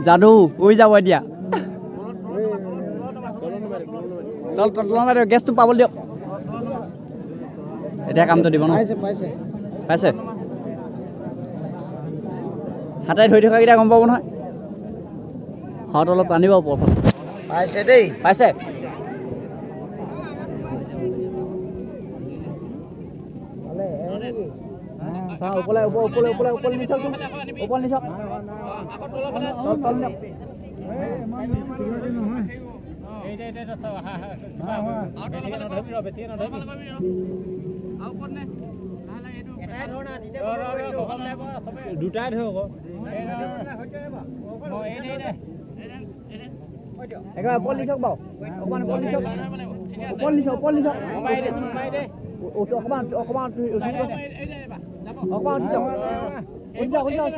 যাদু উৰি যাব এতিয়া গেছটো পাবলৈ দিয়ক এতিয়া কামটো দিব ন পাইছে হাতে ধৰি থকাকেইটা গম পাব নহয় হাত অলপ টানিব ওপৰফালে পাইছে দেই পাইছে ওপৰলৈ নিচক দুটাই ধৰক একেবাৰে ওপৰ নিচক বাৰু অকণমান ওপৰ নিচক অকণমান উঠি যাওক